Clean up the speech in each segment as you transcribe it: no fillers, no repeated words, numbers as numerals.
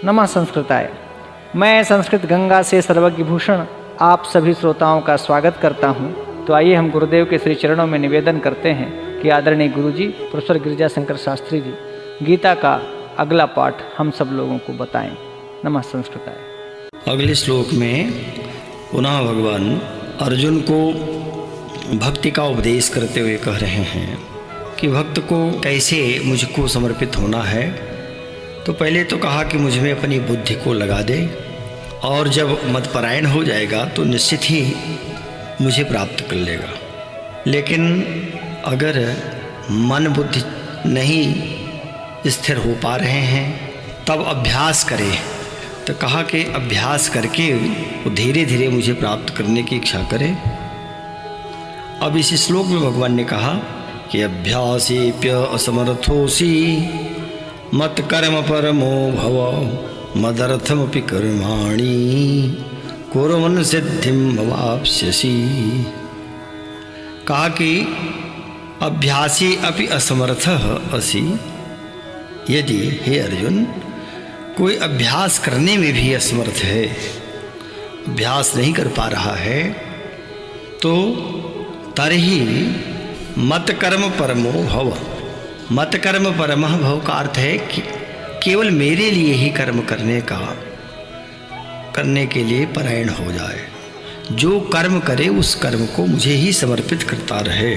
नमः संस्कृताय। मैं संस्कृत गंगा से सर्वज्ञ भूषण आप सभी श्रोताओं का स्वागत करता हूं। तो आइए हम गुरुदेव के श्री चरणों में निवेदन करते हैं कि आदरणीय गुरुजी प्रोफेसर गिरिजा शंकर शास्त्री जी गीता का अगला पाठ हम सब लोगों को बताएं। नमः संस्कृताय। अगले श्लोक में पुनः भगवान अर्जुन को भक्ति का उपदेश करते हुए कह रहे हैं कि भक्त को कैसे मुझको समर्पित होना है। तो पहले तो कहा कि मुझ में अपनी बुद्धि को लगा दे और जब मतपरायण हो जाएगा तो निश्चित ही मुझे प्राप्त कर लेगा। लेकिन अगर मन बुद्धि नहीं स्थिर हो पा रहे हैं तब अभ्यास करें। तो कहा कि अभ्यास करके वो धीरे धीरे मुझे प्राप्त करने की इच्छा करे। अब इस श्लोक में भगवान ने कहा कि अभ्यासेप्य असमर्थोसी मत कर्म परमो भव मदर्थमपि कर्माणि कुर्वन् सिद्धिं भवाप्स्यसि। कहा कि अभ्यासी अपि असमर्थः असि। यदि हे अर्जुन कोई अभ्यास करने में भी असमर्थ है, अभ्यास नहीं कर पा रहा है, तो तरही मत कर्म परमो भव। मत कर्म परमः भव का अर्थ है कि केवल मेरे लिए ही कर्म करने के लिए परायण हो जाए। जो कर्म करे उस कर्म को मुझे ही समर्पित करता रहे।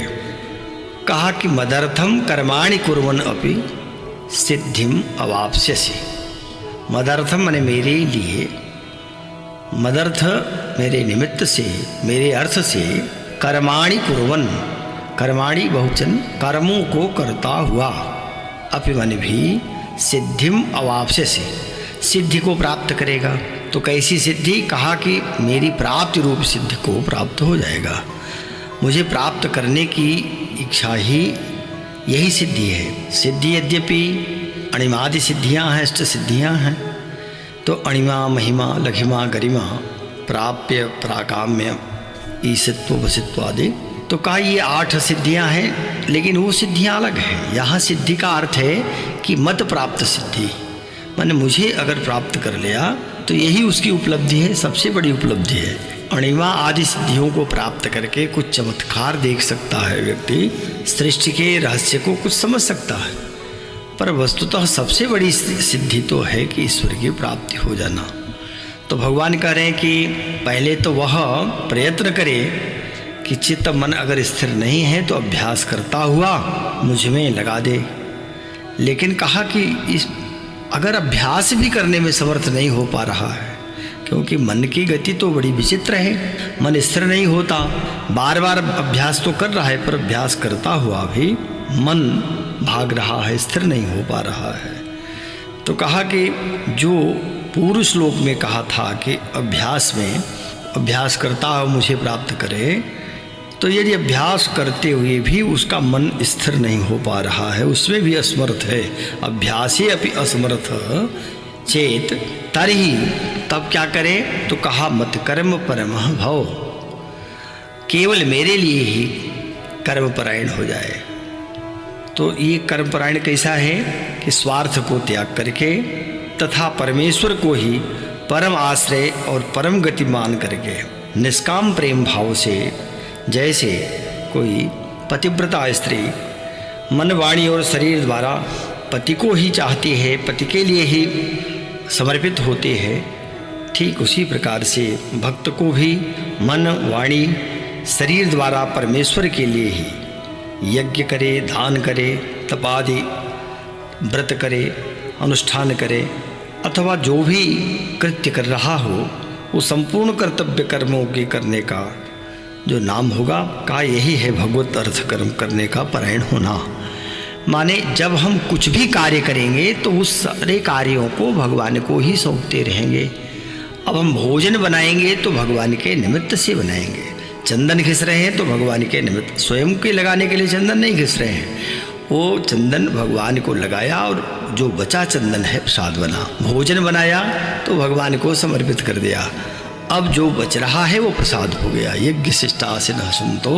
कहा कि मदर्थम कर्माणि कुर्वन् अपि सिद्धिम अवाप्स्यसि। मदर्थम माने मेरे लिए, मदर्थ मेरे निमित्त से, मेरे अर्थ से, कर्माणि कुर्वन्, कर्माणि बहुवचन, कर्मों को करता हुआ, अपि माने भी सिद्धिम अवाप्स्यसि, सिद्धि को प्राप्त करेगा। तो कैसी सिद्धि? कहा कि मेरी प्राप्ति रूप सिद्धि को प्राप्त हो जाएगा। मुझे प्राप्त करने की इच्छा ही यही सिद्धि है। सिद्धि यद्यपि अणिमादि सिद्धियां हैं, अष्ट सिद्धियां हैं, तो अणिमा महिमा लघिमा गरिमा प्राप्य प्राकाम्य ईसत्व वसित्व आदि, तो कहा ये 8 सिद्धियां हैं। लेकिन वो सिद्धियां अलग हैं। यहाँ सिद्धि का अर्थ है कि मत प्राप्त सिद्धि, माने मुझे अगर प्राप्त कर लिया तो यही उसकी उपलब्धि है, सबसे बड़ी उपलब्धि है। अणिमा आदि सिद्धियों को प्राप्त करके कुछ चमत्कार देख सकता है व्यक्ति, सृष्टि के रहस्य को कुछ समझ सकता है, पर वस्तुतः सबसे बड़ी सिद्धि तो है कि ईश्वर की प्राप्ति हो जाना। तो भगवान कह रहे हैं कि पहले तो वह प्रयत्न करे कि चित्त मन अगर स्थिर नहीं है तो अभ्यास करता हुआ मुझ में लगा दे। लेकिन कहा कि अगर अभ्यास भी करने में समर्थ नहीं हो पा रहा है, क्योंकि मन की गति तो बड़ी विचित्र है, मन स्थिर नहीं होता, बार बार अभ्यास तो कर रहा है पर अभ्यास करता हुआ भी मन भाग रहा है, स्थिर नहीं हो पा रहा है। तो कहा कि जो पूर्व श्लोक में कहा था कि अभ्यास करता हुआ मुझे प्राप्त करे, तो यदि अभ्यास करते हुए भी उसका मन स्थिर नहीं हो पा रहा है, उसमें भी असमर्थ है, अभ्यासे अपि असमर्थ चेत तरही, तब क्या करे? तो कहा मत कर्म परमः भव, केवल मेरे लिए ही कर्म परायण हो जाए। तो ये कर्म परायण कैसा है कि स्वार्थ को त्याग करके तथा परमेश्वर को ही परम आश्रय और परम गति मान करके निष्काम प्रेम भाव से, जैसे कोई पतिव्रता स्त्री मन वाणी और शरीर द्वारा पति को ही चाहती है, पति के लिए ही समर्पित होते हैं, ठीक उसी प्रकार से भक्त को भी मन वाणी शरीर द्वारा परमेश्वर के लिए ही यज्ञ करे, दान करे, तपादि व्रत करे, अनुष्ठान करे, अथवा जो भी कृत्य कर रहा हो वो संपूर्ण कर्तव्य कर्मों के करने का जो नाम होगा, का यही है भगवत अर्थ कर्म करने का परायण होना। माने जब हम कुछ भी कार्य करेंगे तो उस सारे कार्यों को भगवान को ही सौंपते रहेंगे। अब हम भोजन बनाएंगे तो भगवान के निमित्त से बनाएंगे, चंदन घिस रहे हैं तो भगवान के निमित्त, स्वयं के लगाने के लिए चंदन नहीं घिस रहे हैं, वो चंदन भगवान को लगाया और जो बचा चंदन है प्रसाद बना। भोजन बनाया तो भगवान को समर्पित कर दिया, अब जो बच रहा है वो प्रसाद हो गया। यज्ञ शिष्टासिन सुनतो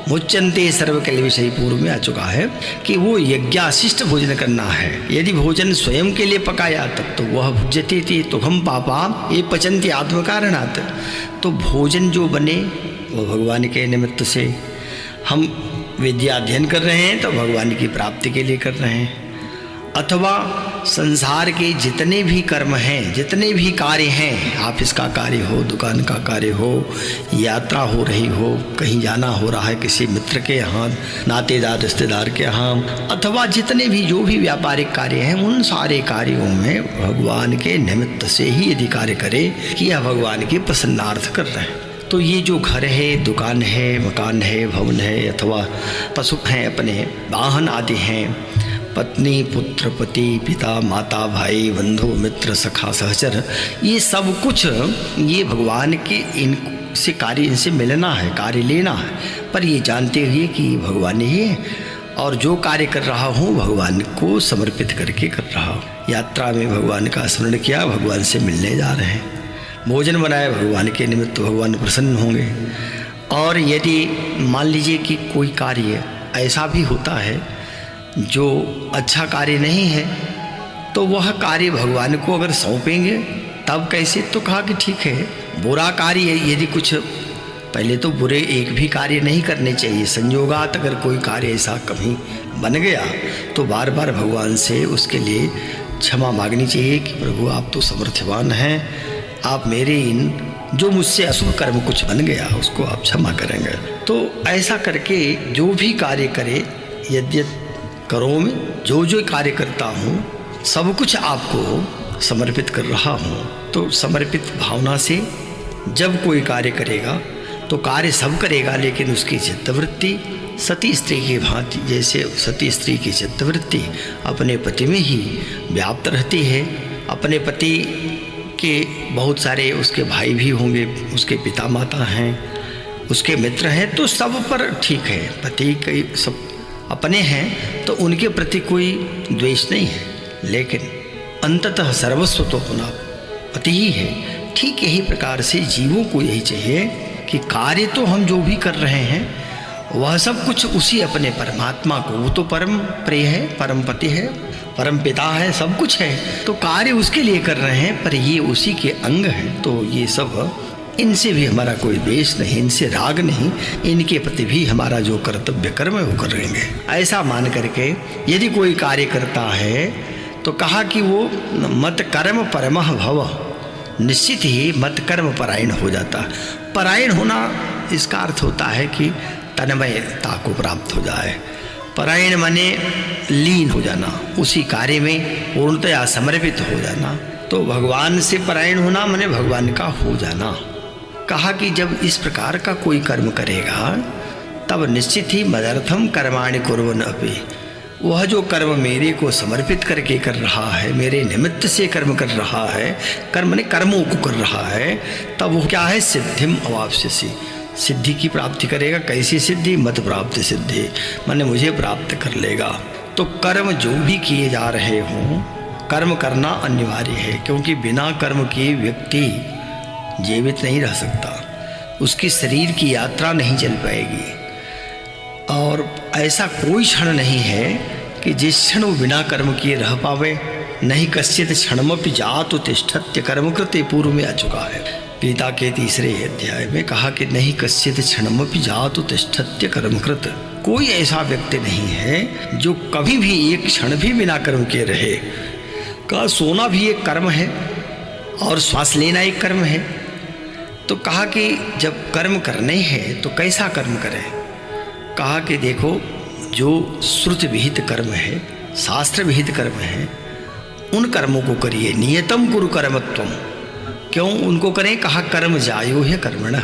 मुच्यंते सर्व कल विषय पूर्व में आ चुका है कि वो यज्ञाशिष्ट भोजन करना है। यदि भोजन स्वयं के लिए पकाया तब तो वह भुज्यते थी तुहम पापा ये पचंती आत्मकारणात्। तो भोजन जो बने वो भगवान के निमित्त से, हम विद्या अध्ययन कर रहे हैं तो भगवान की प्राप्ति के लिए कर रहे हैं, अथवा संसार के जितने भी कर्म हैं, जितने भी कार्य हैं, ऑफिस का कार्य हो, दुकान का कार्य हो, यात्रा हो रही हो, कहीं जाना हो रहा है किसी मित्र के यहाँ, नातेदार रिश्तेदार के यहाँ, अथवा जितने भी जो भी व्यापारिक कार्य हैं, उन सारे कार्यों में भगवान के निमित्त से ही यदि कार्य करे कि यह भगवान के प्रसन्नार्थ कर रहे हैं। तो ये जो घर है, दुकान है, मकान है, भवन है, अथवा पशु हैं, अपने वाहन आदि हैं, पत्नी, पुत्र, पति, पिता, माता, भाई, बंधु, मित्र, सखा, सहचर, ये सब कुछ ये भगवान के इनसे कार्य, इनसे मिलना है, कार्य लेना है, पर ये जानते हुए कि भगवान ही है और जो कार्य कर रहा हूँ भगवान को समर्पित करके कर रहा हूँ। यात्रा में भगवान का स्मरण किया, भगवान से मिलने जा रहे हैं, भोजन बनाया भगवान के निमित्त, भगवान प्रसन्न होंगे। और यदि मान लीजिए कि कोई कार्य ऐसा भी होता है जो अच्छा कार्य नहीं है, तो वह कार्य भगवान को अगर सौंपेंगे तब कैसे, तो कहा कि ठीक है, बुरा कार्य यदि कुछ, पहले तो बुरे एक भी कार्य नहीं करने चाहिए, संयोगात अगर कोई कार्य ऐसा कभी बन गया तो बार बार भगवान से उसके लिए क्षमा मांगनी चाहिए कि प्रभु आप तो समर्थवान हैं, आप मेरे इन जो मुझसे अशुभ कर्म कुछ बन गया उसको आप क्षमा करेंगे। तो ऐसा करके जो भी कार्य करे, यद्य करो में जो जो कार्य करता हूँ सब कुछ आपको समर्पित कर रहा हूँ। तो समर्पित भावना से जब कोई कार्य करेगा तो कार्य सब करेगा, लेकिन उसकी चित्तवृत्ति सती स्त्री की भांति, जैसे सती स्त्री की चित्तवृत्ति अपने पति में ही व्याप्त रहती है। अपने पति के बहुत सारे उसके भाई भी होंगे, उसके पिता माता हैं, उसके मित्र हैं, तो सब पर ठीक है, पति के सब अपने हैं तो उनके प्रति कोई द्वेष नहीं है, लेकिन अंततः सर्वस्व तो अपना पति ही है। ठीक यही प्रकार से जीवों को यही चाहिए कि कार्य तो हम जो भी कर रहे हैं वह सब कुछ उसी अपने परमात्मा को, वो तो परम प्रिय है, परम पति है, परम पिता है, सब कुछ है, तो कार्य उसके लिए कर रहे हैं, पर ये उसी के अंग हैं। तो ये सब, इनसे भी हमारा कोई द्वेष नहीं, इनसे राग नहीं, इनके प्रति भी हमारा जो कर्तव्य कर्म है वो करेंगे। ऐसा मान करके यदि कोई कार्य करता है तो कहा कि वो मत कर्म परमः भव, निश्चित ही मत कर्म परायण हो जाता। परायण होना इसका अर्थ होता है कि तन्मयता को प्राप्त हो जाए। परायण माने लीन हो जाना, उसी कार्य में पूर्णतया समर्पित हो जाना। तो भगवान से परायण होना माने भगवान का हो जाना। कहा कि जब इस प्रकार का कोई कर्म करेगा तब निश्चित ही मदर्थम कर्माणि कुर्वन् अपि, वह जो कर्म मेरे को समर्पित करके कर रहा है, मेरे निमित्त से कर्म कर रहा है, कर्म ने कर्मों को कर रहा है, तब वो क्या है, सिद्धिम अवाप्स्यसि, सिद्धि की प्राप्ति करेगा। कैसी सिद्धि, मत प्राप्ति सिद्धि, माने मुझे प्राप्त कर लेगा। तो कर्म जो भी किए जा रहे हों, कर्म करना अनिवार्य है, क्योंकि बिना कर्म किए व्यक्ति जीवित नहीं रह सकता, उसकी शरीर की यात्रा नहीं चल पाएगी। और ऐसा कोई क्षण नहीं है कि जिस क्षण वो बिना कर्म किए रह पावे। नहीं कश्चित क्षणमपि जातु तिष्ठत्य कर्मकृते, पूर्व में आ चुका है। गीता के 3 अध्याय में कहा कि नहीं कश्चित क्षणमपि जातु तिष्ठत्य कर्मकृत, कोई ऐसा व्यक्ति नहीं है जो कभी भी एक क्षण भी बिना कर्म किए रहे। कहा सोना भी एक कर्म है और श्वास लेना एक कर्म है। तो कहा कि जब कर्म करने हैं तो कैसा कर्म करें। कहा कि देखो, जो श्रुति विहित कर्म है, शास्त्र विहित कर्म है, उन कर्मों को करिए। नियतम कुरु कर्मत्वम, क्यों उनको करें। कहा कर्म जायो है कर्मणः,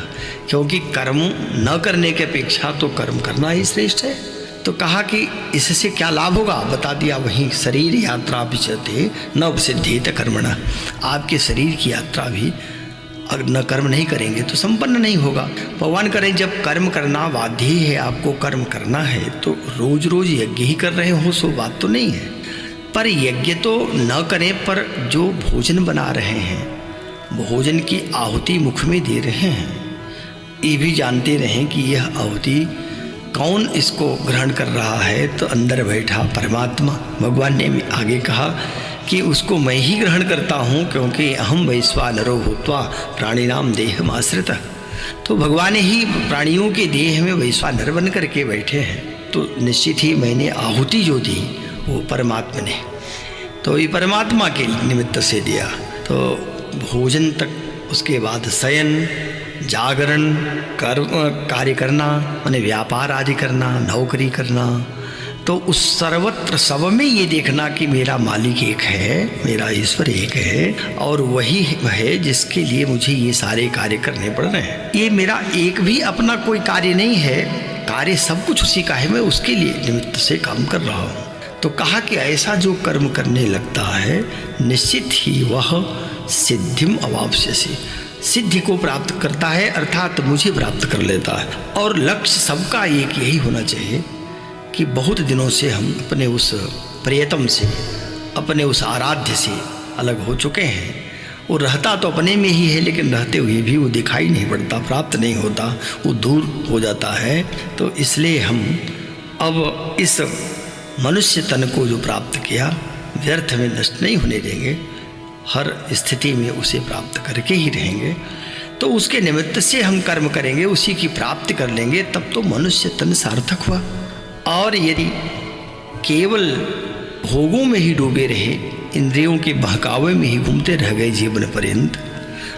क्योंकि कर्म न करने की अपेक्षा तो कर्म करना ही श्रेष्ठ है। तो कहा कि इससे क्या लाभ होगा, बता दिया वहीं, शरीर यात्रा विचते न सिद्धेत कर्मणः, आपके शरीर की यात्रा भी अगर न कर्म नहीं करेंगे तो संपन्न नहीं होगा। भगवान करें, जब कर्म करना बाध्य है, आपको कर्म करना है, तो रोज रोज यज्ञ ही कर रहे हो सो बात तो नहीं है। पर यज्ञ तो न करें, पर जो भोजन बना रहे हैं भोजन की आहुति मुख में दे रहे हैं, ये भी जानते रहें कि यह आहुति कौन इसको ग्रहण कर रहा है। तो अंदर बैठा परमात्मा। भगवान ने आगे कहा कि उसको मैं ही ग्रहण करता हूँ, क्योंकि अहम वैश्वानरो भूत्वा प्राणिनाम देहमाश्रितः। तो भगवान ही प्राणियों के देह में वैश्वानर बन करके बैठे हैं। तो निश्चित ही मैंने आहुति जो दी वो परमात्मा ने, तो ये परमात्मा के निमित्त से दिया। तो भोजन तक, उसके बाद शयन, जागरण, कार्य करना, माने व्यापार आदि करना, नौकरी करना, तो उस सर्वत्र सब में ये देखना कि मेरा मालिक एक है, मेरा ईश्वर एक है, और वही है जिसके लिए मुझे ये सारे कार्य करने पड़ रहे हैं। ये मेरा एक भी अपना कोई कार्य नहीं है, कार्य सब कुछ उसी का है, मैं उसके लिए निमित्त से काम कर रहा हूँ। तो कहा कि ऐसा जो कर्म करने लगता है निश्चित ही वह सिद्धिम अवाप्स्यसि, सिद्धि को प्राप्त करता है, अर्थात मुझे प्राप्त कर लेता है। और लक्ष्य सबका एक यही होना चाहिए कि बहुत दिनों से हम अपने उस प्रियतम से, अपने उस आराध्य से अलग हो चुके हैं। वो रहता तो अपने में ही है, लेकिन रहते हुए भी वो दिखाई नहीं पड़ता, प्राप्त नहीं होता, वो दूर हो जाता है। तो इसलिए हम अब इस मनुष्य तन को जो प्राप्त किया व्यर्थ में नष्ट नहीं होने देंगे, हर स्थिति में उसे प्राप्त करके ही रहेंगे। तो उसके निमित्त से हम कर्म करेंगे, उसी की प्राप्ति कर लेंगे, तब तो मनुष्य तन सार्थक हुआ। और यदि केवल भोगों में ही डूबे रहे, इंद्रियों के बहकावे में ही घूमते रह गए जीवन पर्यंत,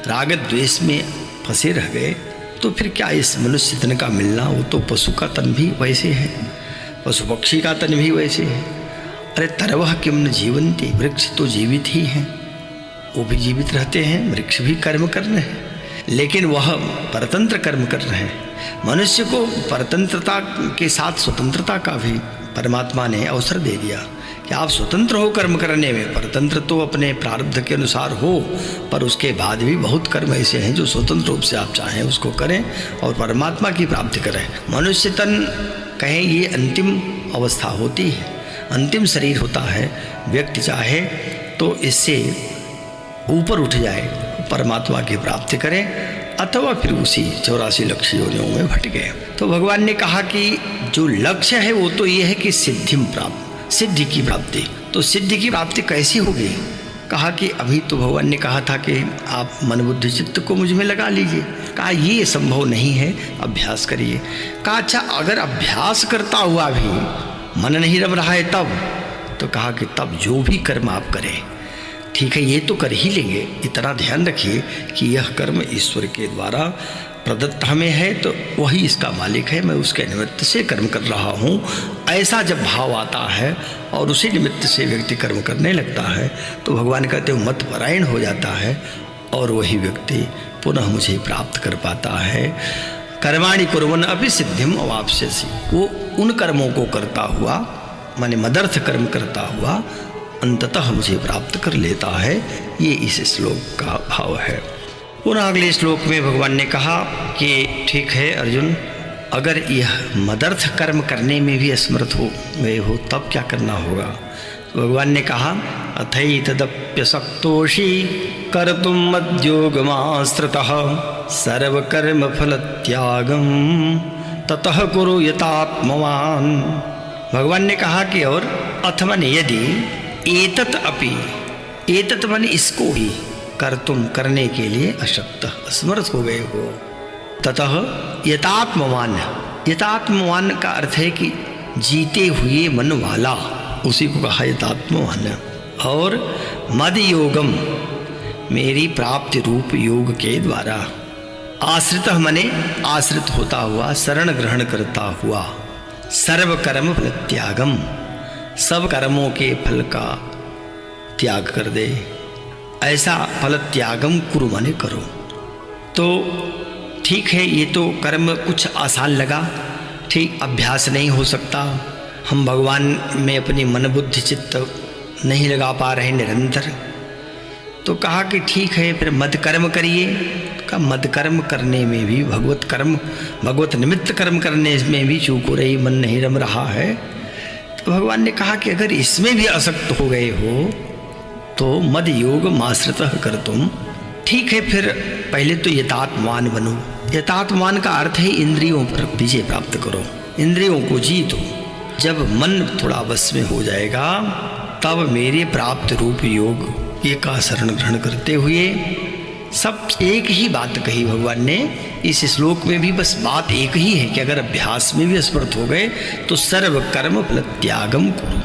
राग द्वेष में फंसे रह गए, तो फिर क्या इस मनुष्य तन का मिलना? वो तो पशु का तन भी वैसे है, पशु पक्षी का तन भी वैसे है। अरे तरवह किम न जीवंती, वृक्ष तो जीवित ही हैं, वो भी जीवित रहते हैं, वृक्ष भी कर्म कर रहे हैं, लेकिन वह परतंत्र कर्म कर रहे हैं। मनुष्य को परतंत्रता के साथ स्वतंत्रता का भी परमात्मा ने अवसर दे दिया कि आप स्वतंत्र हो कर्म करने में। परतंत्र तो अपने प्रारब्ध के अनुसार हो, पर उसके बाद भी बहुत कर्म ऐसे हैं जो स्वतंत्र रूप से आप चाहें उसको करें और परमात्मा की प्राप्ति करें। मनुष्य तन कहें ये अंतिम अवस्था होती है, अंतिम शरीर होता है। व्यक्ति चाहे तो इससे ऊपर उठ जाए, परमात्मा की प्राप्ति करें, अथवा फिर उसी 84 लक्ष्य योनियों में भट गए। तो भगवान ने कहा कि जो लक्ष्य है वो तो ये है कि सिद्धिम प्राप्त, सिद्धि की प्राप्ति। तो सिद्धि की प्राप्ति कैसी होगी? कहा कि अभी तो भगवान ने कहा था कि आप मन बुद्धि चित्त को मुझ में लगा लीजिए। कहा ये संभव नहीं है, अभ्यास करिए। कहा अच्छा अगर अभ्यास करता हुआ भी मन नहीं रम रहा है तब? तो कहा कि तब जो भी कर्म आप करें, ठीक है ये तो कर ही लेंगे, इतना ध्यान रखिए कि यह कर्म ईश्वर के द्वारा प्रदत्त हमें है, तो वही इसका मालिक है, मैं उसके निमित्त से कर्म कर रहा हूँ। ऐसा जब भाव आता है और उसी निमित्त से व्यक्ति कर्म करने लगता है, तो भगवान कहते हैं मत परायण हो जाता है और वही व्यक्ति पुनः मुझे प्राप्त कर पाता है। कर्माणि कुर्वन् अपि सिद्धिम अवाप्स्यसि, वो उन कर्मों को करता हुआ, माने मदर्थ कर्म करता हुआ अंततः मुझे प्राप्त कर लेता है। ये इस श्लोक का भाव है। पुनः अगले श्लोक में भगवान ने कहा कि ठीक है अर्जुन, अगर यह मदर्थ कर्म करने में भी असमर्थ हो गए हो तब क्या करना होगा? तो भगवान ने कहा अथैतदप्यशक्तोषि कर्तुं मद्योगमाश्रितः सर्वकर्म फलत्यागं ततः कुरु यतात्मवान्। भगवान ने कहा कि और अथवा यदि एतत् अपि, एतत् माने इसको भी, कर तुम करने के लिए अशक्त असमर्थ हो गए हो, ततः यतात्मवान, यतात्मवान का अर्थ है कि जीते हुए मन वाला, उसी को कहा यतात्मवान। और मद योगम, मेरी प्राप्ति रूप योग के द्वारा, आश्रित मने आश्रित होता हुआ, शरण ग्रहण करता हुआ, सर्व कर्म फल त्यागम, सब कर्मों के फल का त्याग कर दे, ऐसा फल त्यागम कुरु माने करो। तो ठीक है ये तो कर्म कुछ आसान लगा, ठीक अभ्यास नहीं हो सकता, हम भगवान में अपनी मन बुद्धि चित्त नहीं लगा पा रहे निरंतर। तो कहा कि ठीक है फिर मद कर्म करिए। का मद कर्म करने में भी भगवत कर्म, भगवत निमित्त कर्म करने में भी चूक हो रही, मन नहीं रम रहा है। तो भगवान ने कहा कि अगर इसमें भी आसक्त हो गए हो तो मद योग माश्रित कर तुम, ठीक है, फिर पहले तो यथात्मान बनो। यथात्मान का अर्थ है इंद्रियों पर विजय प्राप्त करो, इंद्रियों को जीतो। जब मन थोड़ा बस में हो जाएगा तब मेरे प्राप्त रूप योग एक का शरण ग्रहण करते हुए सब एक ही बात कही भगवान ने इस श्लोक में भी। बस बात एक ही है कि अगर अभ्यास में भी असमर्थ हो गए तो सर्व कर्म फल त्यागम करो,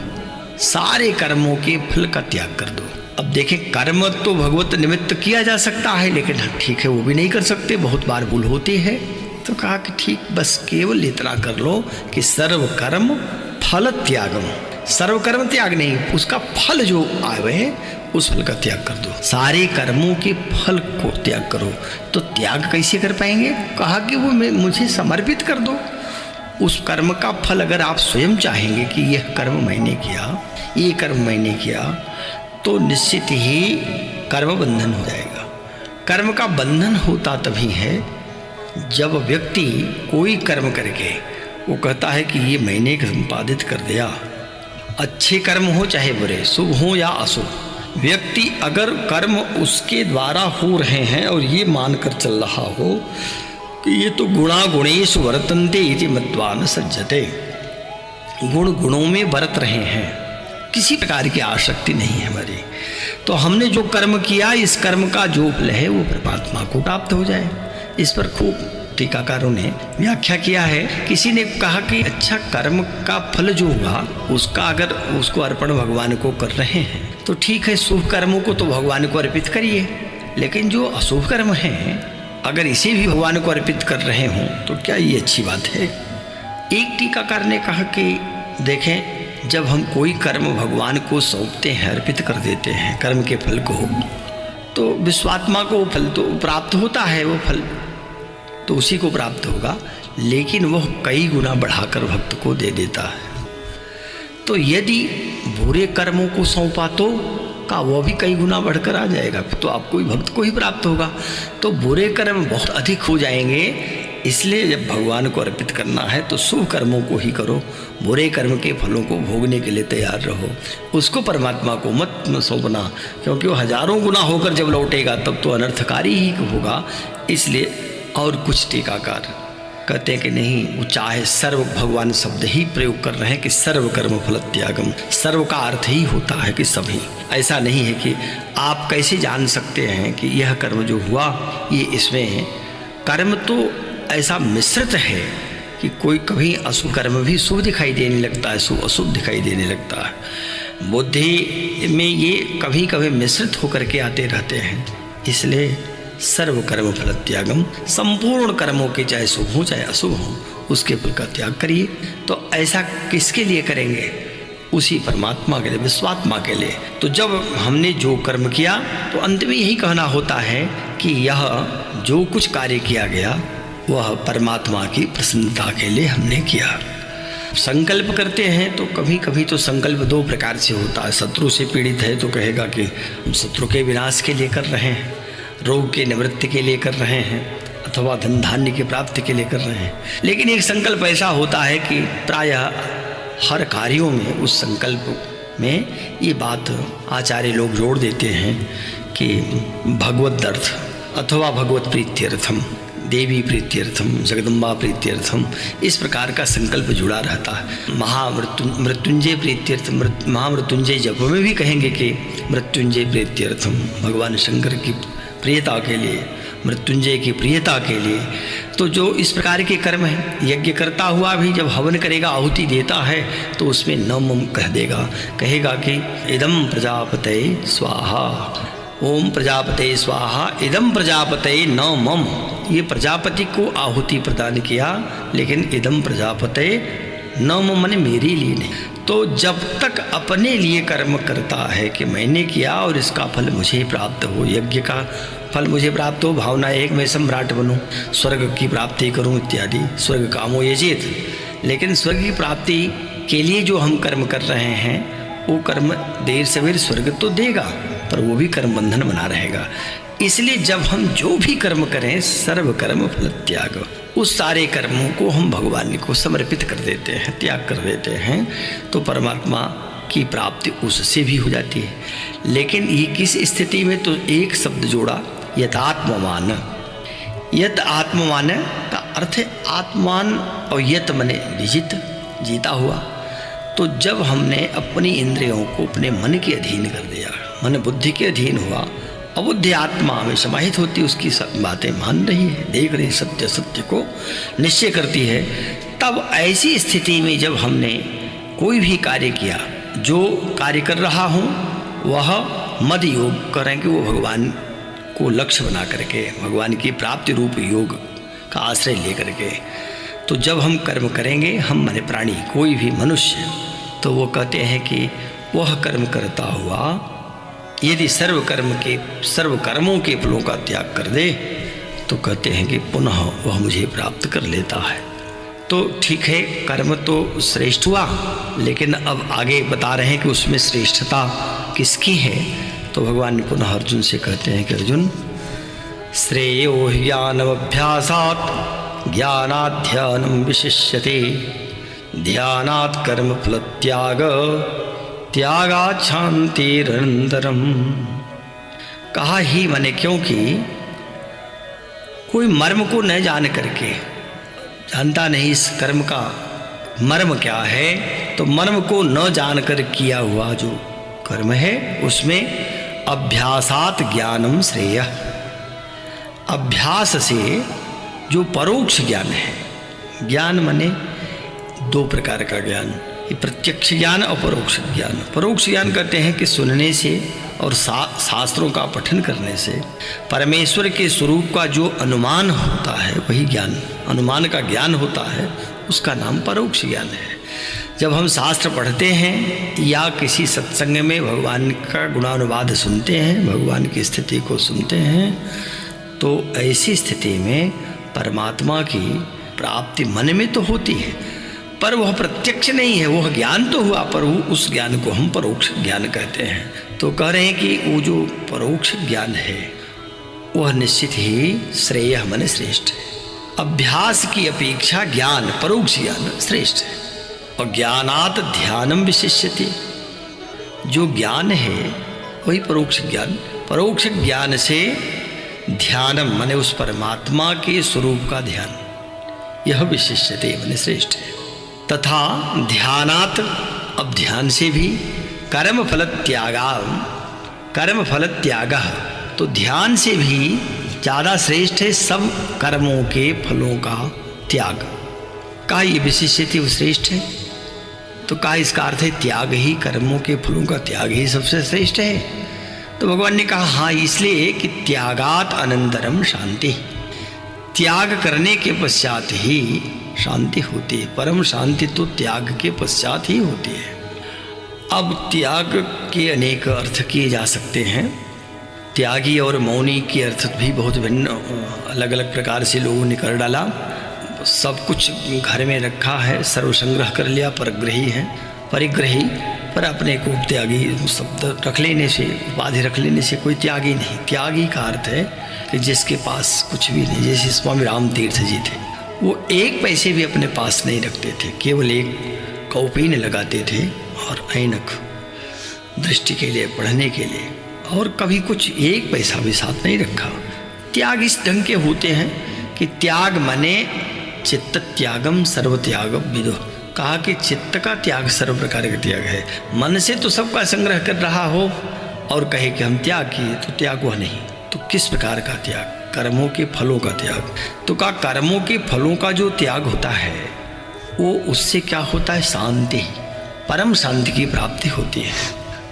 सारे कर्मों के फल का त्याग कर दो। अब देखें, कर्म तो भगवत निमित्त किया जा सकता है, लेकिन ठीक है वो भी नहीं कर सकते, बहुत बार भूल होती है। तो कहा कि ठीक, बस केवल इतना कर लो कि सर्व कर्म फल त्यागम, सर्व कर्म त्याग नहीं, उसका फल जो आवे उस फल का त्याग कर दो, सारे कर्मों के फल को त्याग करो। तो त्याग कैसे कर पाएंगे? कहा कि वो मुझे समर्पित कर दो। उस कर्म का फल अगर आप स्वयं चाहेंगे कि यह कर्म मैंने किया, ये कर्म मैंने किया, तो निश्चित ही कर्म बंधन हो जाएगा। कर्म का बंधन होता तभी है जब व्यक्ति कोई कर्म करके वो कहता है कि ये मैंने संपादित कर दिया। अच्छे कर्म हो चाहे बुरे, शुभ हो या अशुभ, व्यक्ति अगर कर्म उसके द्वारा हो रहे हैं और ये मानकर चल रहा हो कि ये तो गुणा गुणेश वर्तन्ते इति मत्वा न सज्जते, गुण गुणों में बरत रहे हैं, किसी प्रकार की आसक्ति नहीं है हमारी, तो हमने जो कर्म किया इस कर्म का जो फल है वो परमात्मा को प्राप्त हो जाए। इस पर खूब टीकाकारों ने व्याख्या किया है। किसी ने कहा कि अच्छा, कर्म का फल जो हुआ उसका अगर उसको अर्पण भगवान को कर रहे हैं तो ठीक है, शुभ कर्मों को तो भगवान को अर्पित करिए, लेकिन जो अशुभ कर्म हैं अगर इसे भी भगवान को अर्पित कर रहे हों तो क्या ये अच्छी बात है? एक टीकाकार ने कहा कि देखें, जब हम कोई कर्म भगवान को सौंपते हैं, अर्पित कर देते हैं कर्म के फल को, तो विश्वात्मा को फल तो प्राप्त होता है, वो फल तो उसी को प्राप्त होगा, लेकिन वह कई गुना बढ़ाकर भक्त को दे देता है। तो यदि बुरे कर्मों को सौंपा तो का वो भी कई गुना बढ़कर आ जाएगा, तो आपको भी भक्त को ही प्राप्त होगा। तो बुरे कर्म बहुत अधिक हो जाएंगे, इसलिए जब भगवान को अर्पित करना है तो शुभ कर्मों को ही करो, बुरे कर्म के फलों को भोगने के लिए तैयार रहो, उसको परमात्मा को मत सौंपना, क्योंकि वो हजारों गुना होकर जब लौटेगा तब तो अनर्थकारी ही होगा। इसलिए और कुछ टीकाकार कहते हैं कि नहीं, वो चाहे सर्व भगवान शब्द ही प्रयोग कर रहे हैं कि सर्व कर्म फल त्यागम, सर्व का अर्थ ही होता है कि सभी। ऐसा नहीं है कि आप कैसे जान सकते हैं कि यह कर्म जो हुआ ये इसमें है। कर्म तो ऐसा मिश्रित है कि कोई कभी अशुभ कर्म भी शुभ दिखाई देने लगता है, शुभ अशुभ दिखाई देने लगता है। बुद्धि में ये कभी कभी मिश्रित होकर के आते रहते हैं। इसलिए सर्व कर्म फल त्यागम, संपूर्ण कर्मों के चाहे शुभ हो चाहे अशुभ हो उसके फल का त्याग करिए। तो ऐसा किसके लिए करेंगे? उसी परमात्मा के लिए, विश्वात्मा के लिए। तो जब हमने जो कर्म किया तो अंत में यही कहना होता है कि यह जो कुछ कार्य किया गया वह परमात्मा की प्रसन्नता के लिए हमने किया। संकल्प करते हैं तो कभी कभी तो संकल्प दो प्रकार से होता है। शत्रु से पीड़ित है तो कहेगा कि हम शत्रु के विनाश के लिए कर रहे हैं, रोग के निवृत्ति के लिए कर रहे हैं, अथवा धन धान्य की प्राप्ति के लिए कर रहे हैं। लेकिन एक संकल्प ऐसा होता है कि प्रायः हर कार्यों में उस संकल्प में ये बात आचार्य लोग जोड़ देते हैं कि भगवत अर्थ अथवा भगवत प्रीत्यर्थम, देवी प्रीत्यर्थम, जगदम्बा प्रीत्यर्थम, इस प्रकार का संकल्प जुड़ा रहता है। मृत्युंजय प्रीत्यर्थम, महामृत्युंजय जप में भी कहेंगे कि मृत्युंजय प्रीत्यर्थम, भगवान शंकर की प्रियता के लिए, मृत्युंजय की प्रियता के लिए। तो जो इस प्रकार के कर्म हैं, यज्ञ करता हुआ भी जब हवन करेगा, आहुति देता है तो उसमें न मम कह देगा, कहेगा कि इदम प्रजापते स्वाहा, ओम प्रजापते स्वाहा, इदम प्रजापते न मम। ये प्रजापति को आहुति प्रदान किया, लेकिन इदम प्रजापते न मम माने मेरे लिए नहीं। तो जब तक अपने लिए कर्म करता है कि मैंने किया और इसका फल मुझे प्राप्त हो, यज्ञ का फल मुझे प्राप्त हो, भावना एक मैं सम्राट बनूं, स्वर्ग की प्राप्ति करूं इत्यादि, स्वर्ग कामो यजेत। लेकिन स्वर्ग की प्राप्ति के लिए जो हम कर्म कर रहे हैं वो कर्म देर सवेर स्वर्ग तो देगा, पर वो भी कर्म बंधन बना रहेगा। इसलिए जब हम जो भी कर्म करें, सर्व कर्म फल त्याग, उस सारे कर्मों को हम भगवान को समर्पित कर देते हैं, त्याग कर देते हैं, तो परमात्मा की प्राप्ति उससे भी हो जाती है। लेकिन ये किस स्थिति में? तो एक शब्द जोड़ा यतात्ममान। यत आत्ममान का अर्थ है आत्मान, और यत मने विजित, जीता हुआ। तो जब हमने अपनी इंद्रियों को अपने मन के अधीन कर दिया, मन बुद्धि के अधीन हुआ, अबुद्धि आत्मा में समाहित होती, उसकी सब बातें मान रही है, देख रही, सत्य सत्य को निश्चय करती है, तब ऐसी स्थिति में जब हमने कोई भी कार्य किया, जो कार्य कर रहा हूँ वह मद योग करें कि वो भगवान को लक्ष्य बना करके, भगवान की प्राप्ति रूप योग का आश्रय लेकर के, तो जब हम कर्म करेंगे, हम माने प्राणी, कोई भी मनुष्य, तो वो कहते हैं कि वह कर्म करता हुआ यदि सर्व कर्मों के फलों का त्याग कर दे, तो कहते हैं कि पुनः वह मुझे प्राप्त कर लेता है। तो ठीक है, कर्म तो श्रेष्ठ हुआ, लेकिन अब आगे बता रहे हैं कि उसमें श्रेष्ठता किसकी है। तो भगवान पुनः अर्जुन से कहते हैं कि अर्जुन, श्रेयो ज्ञानमभ्यासात् ज्ञानाध्यानं विशिष्यते, ध्यानात् कर्म फल त्याग त्यागात् शान्तिरनन्तरम्। कहा ही माने क्योंकि कोई मर्म को न जान करके, जानता नहीं इस कर्म का मर्म क्या है, तो मर्म को न जानकर किया हुआ जो कर्म है उसमें अभ्यासात ज्ञानम श्रेय, अभ्यास से जो परोक्ष ज्ञान है, ज्ञान माने दो प्रकार का ज्ञान, ये प्रत्यक्ष ज्ञान और परोक्ष ज्ञान। परोक्ष ज्ञान कहते हैं कि सुनने से और शास्त्रों का पठन करने से परमेश्वर के स्वरूप का जो अनुमान होता है, वही ज्ञान, अनुमान का ज्ञान होता है, उसका नाम परोक्ष ज्ञान है। जब हम शास्त्र पढ़ते हैं या किसी सत्संग में भगवान का गुणानुवाद सुनते हैं, भगवान की स्थिति को सुनते हैं, तो ऐसी स्थिति में परमात्मा की प्राप्ति मन में तो होती है, पर वह प्रत्यक्ष नहीं है, वह ज्ञान तो हुआ, पर उस ज्ञान को हम परोक्ष ज्ञान कहते हैं। तो कह रहे हैं कि वो जो परोक्ष ज्ञान है वह निश्चित ही श्रेय माने श्रेष्ठ है। अभ्यास की अपेक्षा ज्ञान, परोक्ष ज्ञान श्रेष्ठ है। और ज्ञानात ध्यानम विशिष्यते, जो ज्ञान है वही परोक्ष ज्ञान, परोक्ष ज्ञान से ध्यानम माने उस परमात्मा के स्वरूप का ध्यान, यह विशिष्यते माने श्रेष्ठ है। तथा ध्यानात, अब ध्यान से भी कर्म फल त्यागा, कर्म फल त्याग, तो ध्यान से भी ज़्यादा श्रेष्ठ है सब कर्मों के फलों का त्याग। कहा ये विशिष्यति श्रेष्ठ है, तो कहा इसका अर्थ है त्याग ही, कर्मों के फलों का त्याग ही सबसे श्रेष्ठ है। तो भगवान ने कहा हाँ, इसलिए कि त्यागात अनंतरम शांति, त्याग करने के पश्चात ही शांति होती है। परम शांति तो त्याग के पश्चात ही होती है। अब त्याग के अनेक अर्थ किए जा सकते हैं। त्यागी और मौनी के अर्थ भी बहुत भिन्न, अलग अलग प्रकार से लोगों ने कर डाला। सब कुछ घर में रखा है, सर्वसंग्रह कर लिया, परग्रही है, परिग्रही, पर अपने को त्यागी शब्द रख लेने से, उपाधि रख लेने से कोई त्यागी नहीं। त्यागी का अर्थ है कि जिसके पास कुछ भी नहीं। जैसे स्वामी राम तीर्थ जी थे, वो एक पैसे भी अपने पास नहीं रखते थे, केवल एक कौपीन लगाते थे और ऐनक दृष्टि के लिए, पढ़ने के लिए, और कभी कुछ एक पैसा भी साथ नहीं रखा। त्याग इस ढंग के होते हैं कि त्याग माने चित्त त्यागम सर्व त्यागम विदो, कहा कि चित्त का त्याग सर्व प्रकार का त्याग है। मन से तो सबका संग्रह कर रहा हो और कहे कि हम त्याग किए, तो त्याग हुआ नहीं। तो किस प्रकार का त्याग? कर्मों के फलों का त्याग। तो कहा कर्मों के फलों का जो त्याग होता है वो, उससे क्या होता है? शांति, परम शांति की प्राप्ति होती है।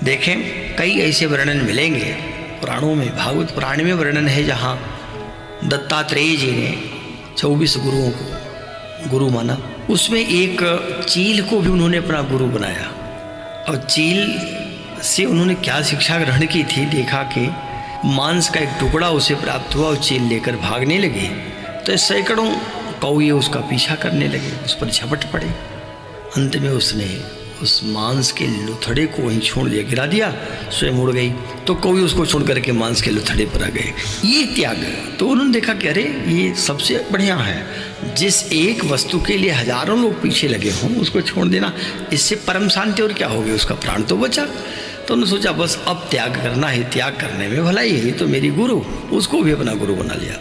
देखें, कई ऐसे वर्णन मिलेंगे पुराणों में। भागवत पुराण में वर्णन है जहाँ दत्तात्रेय जी ने 24 गुरुओं को गुरु माना। उसमें एक चील को भी उन्होंने अपना गुरु बनाया, और चील से उन्होंने क्या शिक्षा ग्रहण की थी, देखा कि मांस का एक टुकड़ा उसे प्राप्त हुआ और चील लेकर भागने लगे, तो सैकड़ों कौए उसका पीछा करने लगे, उस पर झपट पड़े। अंत में उसने उस मांस के लुथड़े को वहीं छोड़ दिया, गिरा दिया, स्वयं उड़ गई। तो कौए उसको छोड़ करके मांस के लुथड़े पर आ गए। ये त्याग। तो उन्होंने देखा कि अरे ये सबसे बढ़िया है, जिस एक वस्तु के लिए हजारों लोग पीछे लगे हों उसको छोड़ देना, इससे परम शांति और क्या होगी, उसका प्राण तो बचा। तो उन्होंने सोचा बस अब त्याग करना है, त्याग करने में भलाई है, तो मेरी गुरु, उसको भी अपना गुरु बना लिया।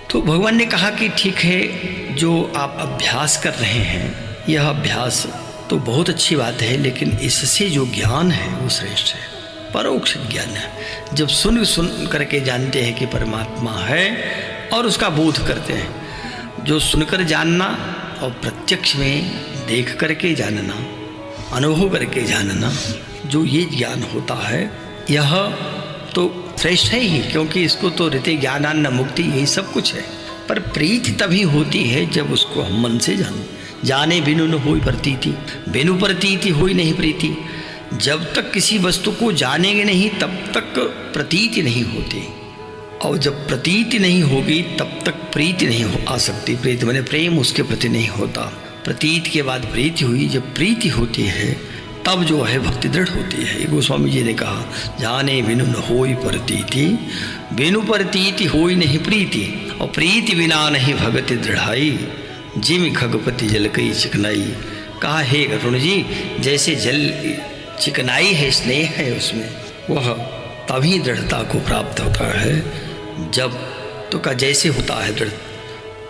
तो भगवान ने कहा कि ठीक है, जो आप अभ्यास कर रहे हैं यह अभ्यास तो बहुत अच्छी बात है, लेकिन इससे जो ज्ञान है वो श्रेष्ठ है, परोक्ष ज्ञान है। जब सुन करके जानते हैं कि परमात्मा है और उसका बोध करते हैं, जो सुनकर जानना और प्रत्यक्ष में देख करके जानना, अनुभव करके जानना, जो ये ज्ञान होता है यह तो श्रेष्ठ है ही, क्योंकि इसको तो ऋते ज्ञानान्न मुक्ति यही सब कुछ है। पर प्रीति तभी होती है जब उसको हम मन से जाने बिनु न होई प्रतीति, बिनु प्रतीति होई नहीं प्रीति। जब तक किसी वस्तु को जानेंगे नहीं तब तक प्रतीति नहीं होती, और जब प्रतीति नहीं होगी तब तक प्रीति नहीं आ सकती। प्रीति माने प्रेम उसके प्रति नहीं होता। प्रतीत के बाद प्रीति हुई, जब प्रीति होती है तब जो है भक्ति दृढ़ होती है। गोस्वामी जी ने कहा, जाने बिनु न होई प्रतीति, बिनु प्रतीति होई नहीं प्रीति, और प्रीति बिना नहीं भगति दृढ़ाई, जिम खगपति जल कई चिकनाई। कहा, हे गरुण जी, जैसे जल चिकनाई है, स्नेह है उसमें, वह तभी दृढ़ता को प्राप्त होता है जब, तो का जैसे होता है दृढ़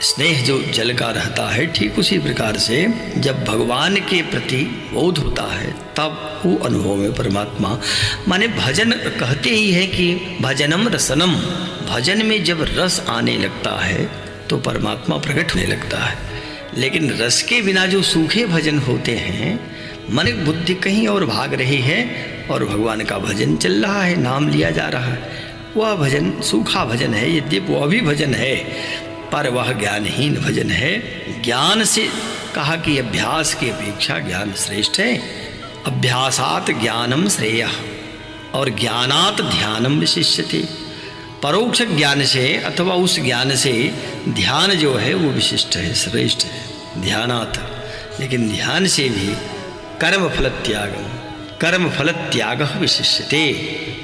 स्नेह जो जल का रहता है, ठीक उसी प्रकार से जब भगवान के प्रति बोध होता है तब वो अनुभव में परमात्मा, माने भजन कहते ही है कि भजनम रसनम, भजन में जब रस आने लगता है तो परमात्मा प्रकट होने लगता है। लेकिन रस के बिना जो सूखे भजन होते हैं, मन बुद्धि कहीं और भाग रही है और भगवान का भजन चल रहा है, नाम लिया जा रहा है, वह भजन सूखा भजन है। यद्यपि वह भी भजन है पर वह ज्ञानहीन भजन है। ज्ञान से कहा कि अभ्यास की अपेक्षा ज्ञान श्रेष्ठ है। अभ्यासात ज्ञानम श्रेयः और ज्ञानात ध्यानम विशिष्यते। परोक्ष ज्ञान से अथवा उस ज्ञान से ध्यान जो है वो विशिष्ट है, श्रेष्ठ है ध्यानात। लेकिन ध्यान से भी कर्म फल त्याग विशिष्यते,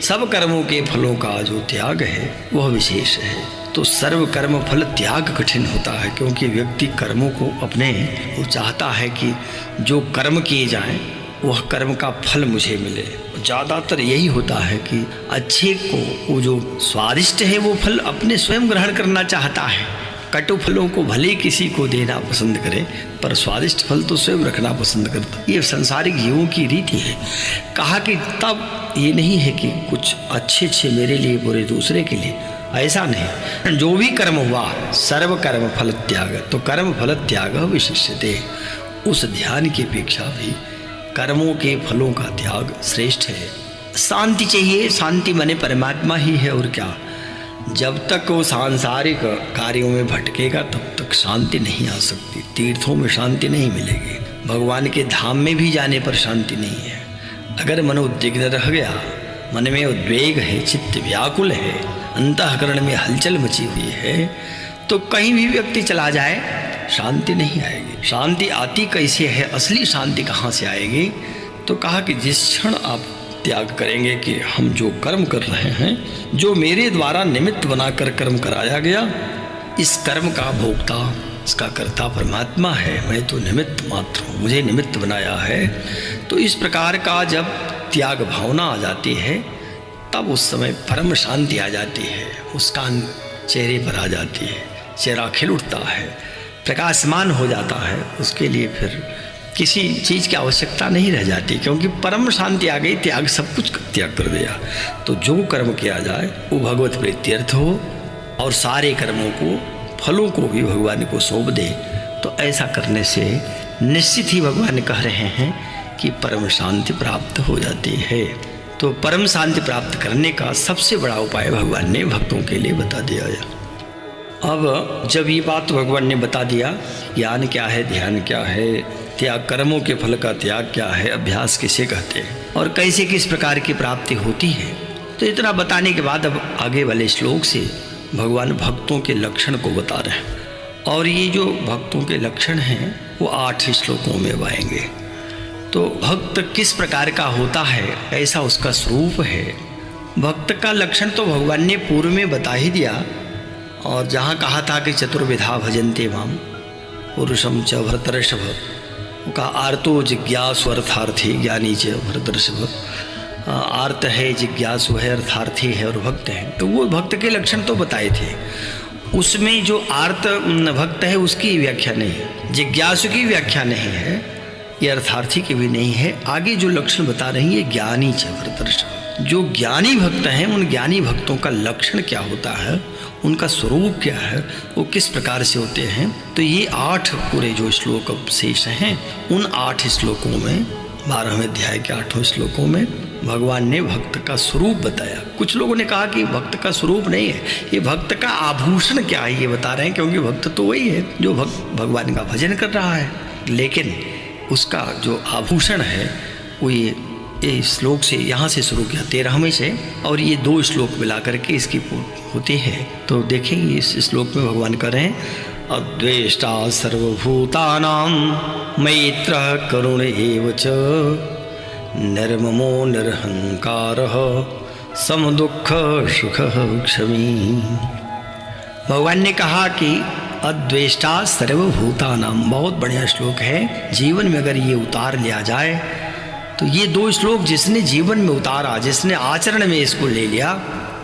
सब कर्मों के फलों का जो त्याग है वह विशेष है। तो सर्व कर्म फल त्याग कठिन होता है, क्योंकि व्यक्ति कर्मों को अपने वो चाहता है कि जो कर्म किए जाएं वह कर्म का फल मुझे मिले। ज़्यादातर यही होता है कि अच्छे को वो जो स्वादिष्ट है वो फल अपने स्वयं ग्रहण करना चाहता है। कटु फलों को भले किसी को देना पसंद करे, पर स्वादिष्ट फल तो स्वयं रखना पसंद करता। ये संसारिक जीवों की रीति है। कहा कि तब ये नहीं है कि कुछ अच्छे मेरे लिए बुरे दूसरे के लिए, ऐसा नहीं। जो भी कर्म हुआ सर्व कर्म फल त्याग, तो कर्म फल त्याग विशिष्यते। उस ध्यान की अपेक्षा भी कर्मों के फलों का त्याग श्रेष्ठ है। शांति चाहिए, शांति माने परमात्मा ही है और क्या। जब तक वो सांसारिक कार्यों में भटकेगा तब तक शांति नहीं आ सकती। तीर्थों में शांति नहीं मिलेगी, भगवान के धाम में भी जाने पर शांति नहीं है। अगर मन उद्विग्न रह गया, मन में उद्वेग है, चित्त व्याकुल है, अंतःकरण में हलचल मची हुई है, तो कहीं भी व्यक्ति चला जाए शांति नहीं आएगी। शांति आती कैसे है, असली शांति कहाँ से आएगी? तो कहा कि जिस क्षण आप त्याग करेंगे कि हम जो कर्म कर रहे हैं, जो मेरे द्वारा निमित्त बनाकर कर्म कराया गया, इस कर्म का भोक्ता, इसका कर्ता परमात्मा है, मैं तो निमित्त मात्र हूँ, मुझे निमित्त बनाया है। तो इस प्रकार का जब त्याग भावना आ जाती है तब उस समय परम शांति आ जाती है, मुस्कान चेहरे पर आ जाती है, चेहरा खिल उठता है, प्रकाशमान हो जाता है। उसके लिए फिर किसी चीज़ की आवश्यकता नहीं रह जाती, क्योंकि परम शांति आ गई, त्याग सब कुछ त्याग कर दिया। तो जो कर्म किया जाए वो भगवत प्रीत्यर्थ हो और सारे कर्मों को फलों को भी भगवान को सौंप दे, तो ऐसा करने से निश्चित ही भगवान कह रहे हैं कि परम शांति प्राप्त हो जाती है। तो परम शांति प्राप्त करने का सबसे बड़ा उपाय भगवान ने भक्तों के लिए बता दिया। अब जब ये बात भगवान ने बता दिया, ज्ञान क्या है, ध्यान क्या है, त्याग कर्मों के फल का त्याग क्या है, अभ्यास किसे कहते हैं और कैसे किस प्रकार की प्राप्ति होती है, तो इतना बताने के बाद अब आगे वाले श्लोक से भगवान भक्तों के लक्षण को बता रहे हैं। और ये जो भक्तों के लक्षण हैं वो 8 श्लोकों में आएंगे। तो भक्त किस प्रकार का होता है, ऐसा उसका स्वरूप है। भक्त का लक्षण तो भगवान ने पूर्व में बता ही दिया, और जहाँ कहा था कि चतुर्विधा भजन्ते माम पुरुषम च भरतर्षभ, का आर्तो जिज्ञासु अर्थार्थी ज्ञानी च भरतर्षभ, आर्त है, जिज्ञासु है, अर्थार्थी है और भक्त है। तो वो भक्त के लक्षण तो बताए थे, उसमें जो आर्त भक्त है उसकी व्याख्या नहीं है, जिज्ञासु की व्याख्या नहीं है, ये अर्थार्थी की भी नहीं है। आगे जो लक्षण बता रही है ज्ञानी च भरतर्षभ, जो ज्ञानी भक्त हैं उन ज्ञानी भक्तों का लक्षण क्या होता है, उनका स्वरूप क्या है, वो किस प्रकार से होते हैं। तो ये 8 पूरे जो श्लोक शेष हैं, उन 8 श्लोकों में 12वें अध्याय के 8वें श्लोकों में भगवान ने भक्त का स्वरूप बताया। कुछ लोगों ने कहा कि भक्त का स्वरूप नहीं है, ये भक्त का आभूषण क्या है ये बता रहे हैं, क्योंकि भक्त तो वही है जो भगवान का भजन कर रहा है, लेकिन उसका जो आभूषण है वो ये श्लोक से यहाँ से शुरू किया 13वें से, और ये 2 श्लोक मिला करके इसकी होती है। तो देखेंगे इस श्लोक में भगवान कर रहे हैं अद्वेष्टा सर्वभूतानां मैत्रः करुण एव च निर्ममो निरहंकारः समदुःख सुखः क्षमी। भगवान ने कहा कि अद्वेष्टा सर्वभूतानां, बहुत बढ़िया श्लोक है। जीवन में अगर ये उतार लिया जाए तो ये 2 श्लोक जिसने जीवन में उतारा, जिसने आचरण में इसको ले लिया,